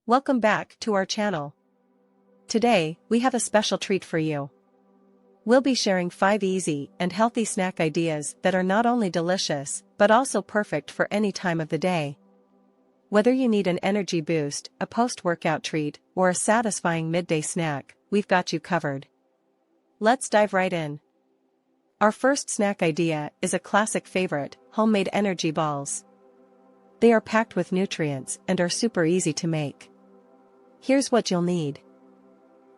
Welcome back to our channel. Today, we have a special treat for you. We'll be sharing 5 easy and healthy snack ideas that are not only delicious, but also perfect for any time of the day. Whether you need an energy boost, a post-workout treat, or a satisfying midday snack, we've got you covered. Let's dive right in. Our first snack idea is a classic favorite, homemade energy balls. They are packed with nutrients and are super easy to make. Here's what you'll need.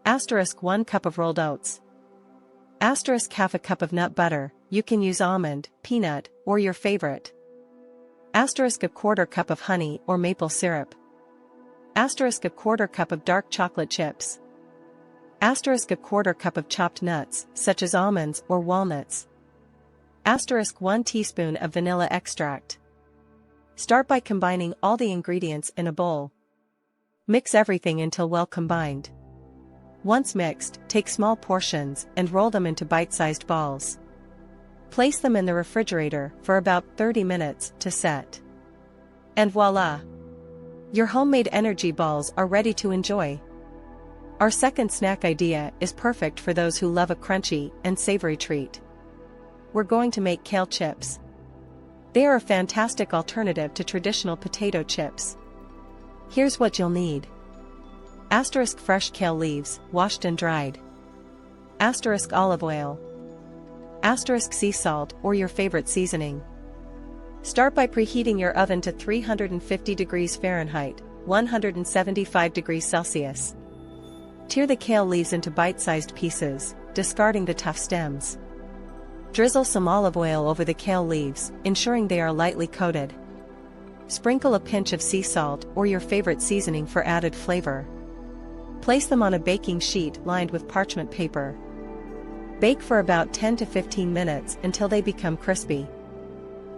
1 cup of rolled oats. Half a cup of nut butter, you can use almond, peanut, or your favorite. A quarter cup of honey or maple syrup. A quarter cup of dark chocolate chips. A quarter cup of chopped nuts, such as almonds or walnuts. 1 teaspoon of vanilla extract. Start by combining all the ingredients in a bowl. Mix everything until well combined. Once mixed, take small portions and roll them into bite-sized balls. Place them in the refrigerator for about 30 minutes to set. And voila! Your homemade energy balls are ready to enjoy. Our second snack idea is perfect for those who love a crunchy and savory treat. We're going to make kale chips. They are a fantastic alternative to traditional potato chips. Here's what you'll need. Fresh kale leaves, washed and dried. Olive oil. Sea salt or your favorite seasoning. Start by preheating your oven to 350 degrees Fahrenheit, 175 degrees Celsius. Tear the kale leaves into bite-sized pieces, discarding the tough stems. Drizzle some olive oil over the kale leaves, ensuring they are lightly coated. Sprinkle a pinch of sea salt or your favorite seasoning for added flavor. Place them on a baking sheet lined with parchment paper. Bake for about 10 to 15 minutes until they become crispy.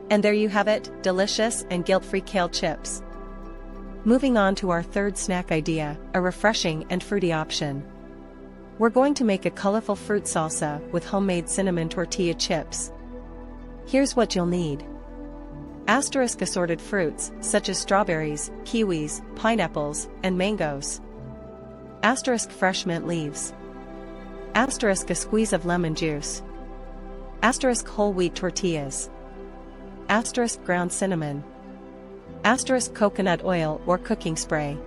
And there you have it, delicious and guilt-free kale chips. Moving on to our third snack idea, a refreshing and fruity option. We're going to make a colorful fruit salsa with homemade cinnamon tortilla chips. Here's what you'll need. Assorted fruits, such as strawberries, kiwis, pineapples, and mangoes. Fresh mint leaves. A squeeze of lemon juice. Whole wheat tortillas. Ground cinnamon. Coconut oil or cooking spray.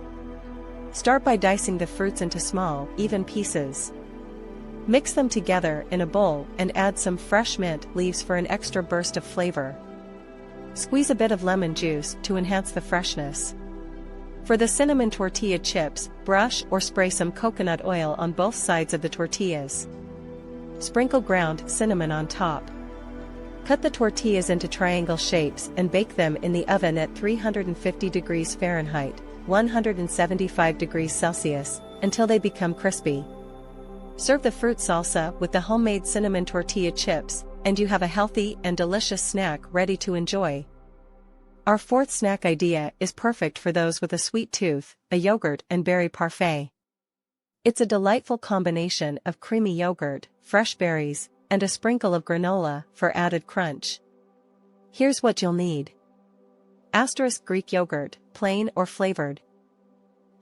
Start by dicing the fruits into small, even pieces. Mix them together in a bowl and add some fresh mint leaves for an extra burst of flavor. Squeeze a bit of lemon juice to enhance the freshness. For the cinnamon tortilla chips, brush or spray some coconut oil on both sides of the tortillas. Sprinkle ground cinnamon on top. Cut the tortillas into triangle shapes and bake them in the oven at 350 degrees Fahrenheit, 175 degrees Celsius, until they become crispy. Serve the fruit salsa with the homemade cinnamon tortilla chips, and you have a healthy and delicious snack ready to enjoy. Our fourth snack idea is perfect for those with a sweet tooth, a yogurt and berry parfait. It's a delightful combination of creamy yogurt, fresh berries, and a sprinkle of granola for added crunch. Here's what you'll need. Greek yogurt, plain or flavored.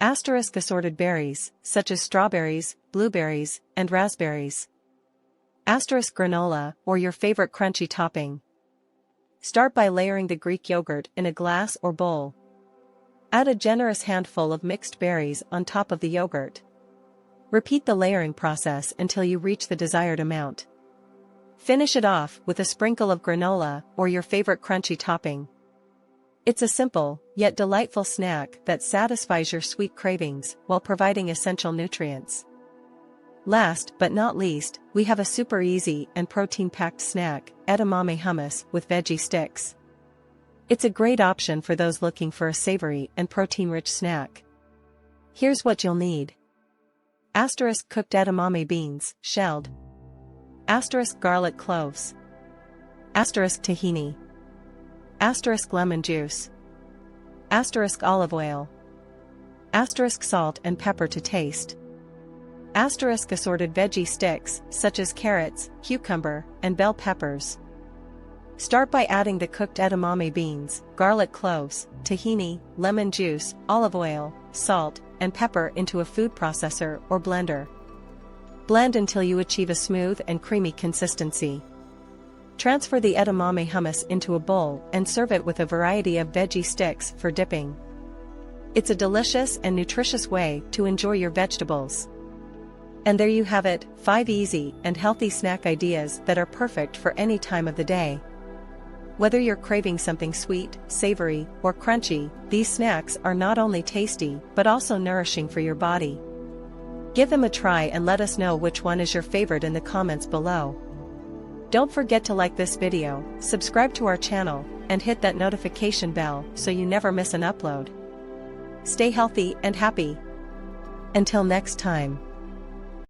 Assorted berries, such as strawberries, blueberries, and raspberries. Granola, or your favorite crunchy topping. Start by layering the Greek yogurt in a glass or bowl. Add a generous handful of mixed berries on top of the yogurt. Repeat the layering process until you reach the desired amount. Finish it off with a sprinkle of granola or your favorite crunchy topping. It's a simple, yet delightful snack that satisfies your sweet cravings while providing essential nutrients. Last but not least, we have a super easy and protein-packed snack, edamame hummus with veggie sticks. It's a great option for those looking for a savory and protein-rich snack. Here's what you'll need. Cooked edamame beans, shelled. Garlic cloves. Tahini. Lemon juice. Olive oil. Salt and pepper to taste. Assorted veggie sticks, such as carrots, cucumber, and bell peppers. Start by adding the cooked edamame beans, garlic cloves, tahini, lemon juice, olive oil, salt, and pepper into a food processor or blender. Blend until you achieve a smooth and creamy consistency. Transfer the edamame hummus into a bowl and serve it with a variety of veggie sticks for dipping. It's a delicious and nutritious way to enjoy your vegetables. And there you have it, 5 easy and healthy snack ideas that are perfect for any time of the day. Whether you're craving something sweet, savory, or crunchy, these snacks are not only tasty but also nourishing for your body. Give them a try and let us know which one is your favorite in the comments below. Don't forget to like this video, subscribe to our channel, and hit that notification bell so you never miss an upload. Stay healthy and happy. Until next time.